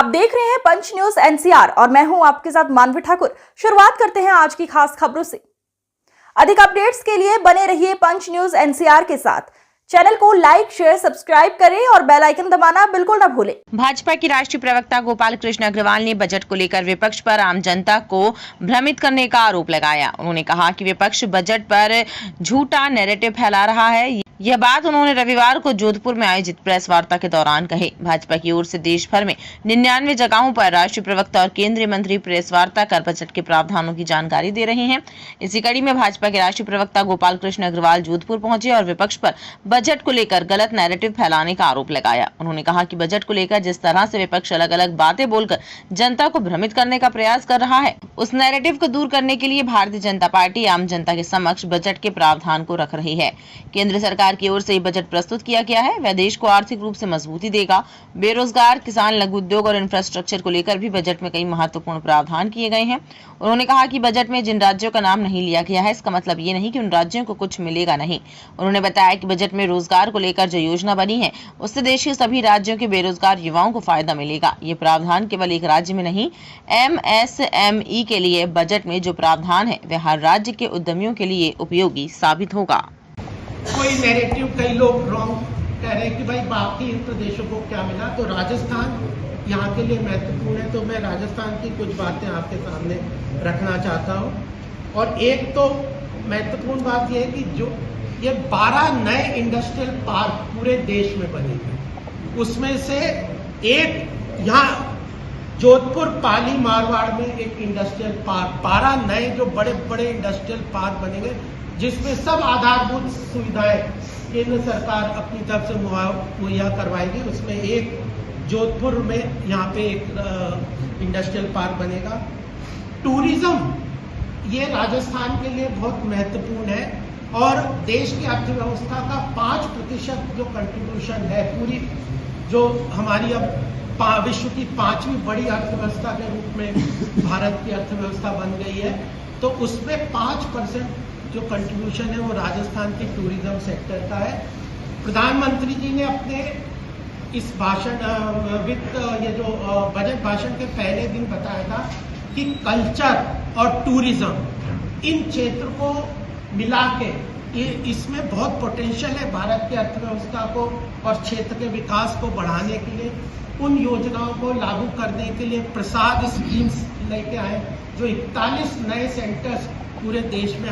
देख रहे हैं पंच न्यूज एनसीआर और मैं हूं आपके साथ मानवी ठाकुर। शुरुआत करते हैं आज की खास खबरों से। अधिक अपडेट्स के लिए बने रहिए पंच न्यूज एनसीआर के साथ। चैनल को लाइक, शेयर, सब्सक्राइब करें और बेल आइकन दबाना बिल्कुल न भूलें। भाजपा के राष्ट्रीय प्रवक्ता गोपाल कृष्ण अग्रवाल ने बजट को लेकर विपक्ष पर आम जनता को भ्रमित करने का आरोप लगाया। उन्होंने कहा कि विपक्ष बजट पर झूठा नैरेटिव फैला रहा है। यह बात उन्होंने रविवार को जोधपुर में आयोजित प्रेस वार्ता के दौरान कही। भाजपा की ओर से देश भर में 99 जगहों पर राष्ट्रीय प्रवक्ता और केंद्रीय मंत्री प्रेस वार्ता कर बजट के प्रावधानों की जानकारी दे रहे हैं। इसी कड़ी में भाजपा के राष्ट्रीय प्रवक्ता गोपाल कृष्ण अग्रवाल जोधपुर पहुंचे और विपक्ष पर बजट को लेकर गलत नैरेटिव फैलाने का आरोप लगाया। उन्होंने कहा कि बजट को लेकर जिस तरह से विपक्ष अलग अलग बातें बोलकर जनता को भ्रमित करने का प्रयास कर रहा है, उस नैरेटिव को दूर करने के लिए भारतीय जनता पार्टी आम जनता के समक्ष बजट के प्रावधान को रख रही है। केंद्र सरकार की ओर से ये बजट प्रस्तुत किया गया है। वह देश को आर्थिक रूप से मजबूती देगा। बेरोजगार, किसान, लघु उद्योग और इंफ्रास्ट्रक्चर को लेकर भी बजट में कई महत्वपूर्ण प्रावधान किए गए हैं। उन्होंने कहा कि बजट में जिन राज्यों का नाम नहीं लिया गया है, इसका मतलब ये नहीं कि उन राज्यों को कुछ मिलेगा नहीं। उन्होंने बताया कि बजट में रोजगार को लेकर जो योजना बनी है, उससे देश के सभी राज्यों के बेरोजगार युवाओं को फायदा मिलेगा। ये प्रावधान केवल एक राज्य में नहीं, MSME के लिए बजट में जो प्रावधान है वह हर राज्य के उद्यमियों के लिए उपयोगी साबित होगा। कोई नैरेटिव कई लोग रॉन्ग कह रहे हैं कि भाई बाकी प्रदेशों को क्या मिला, तो राजस्थान यहाँ के लिए महत्वपूर्ण है। तो मैं राजस्थान की कुछ बातें आपके सामने रखना चाहता हूँ। और एक तो महत्वपूर्ण बात यह है कि जो ये 12 नए इंडस्ट्रियल पार्क पूरे देश में बनेंगे, उसमें से एक यहाँ जोधपुर पाली मारवाड़ में एक इंडस्ट्रियल पार्क, 12 नए जो बड़े बड़े इंडस्ट्रियल पार्क बनेंगे, जिसमें सब आधारभूत सुविधाएं केंद्र सरकार अपनी तरफ से मुहैया करवाएगी। उसमें एक जोधपुर में यहाँ पे एक इंडस्ट्रियल पार्क बनेगा। टूरिज्म ये राजस्थान के लिए बहुत महत्वपूर्ण है और देश की अर्थव्यवस्था का 5% जो कंट्रीब्यूशन है, पूरी जो हमारी अब विश्व की 5वीं बड़ी अर्थव्यवस्था के रूप में भारत की अर्थव्यवस्था बन गई है, तो उसमें 5% जो कंट्रीब्यूशन है वो राजस्थान के टूरिज्म सेक्टर का है। प्रधानमंत्री जी ने अपने इस भाषण ये जो बजट भाषण के पहले दिन बताया था कि कल्चर और टूरिज्म इन क्षेत्र को मिला के इसमें बहुत पोटेंशियल है भारत की अर्थव्यवस्था को और क्षेत्र के विकास को बढ़ाने के लिए। उन योजनाओं को लागू करने के लिए प्रसाद स्कीम्स लेके आए, जो 41 नए सेंटर्स पूरे देश में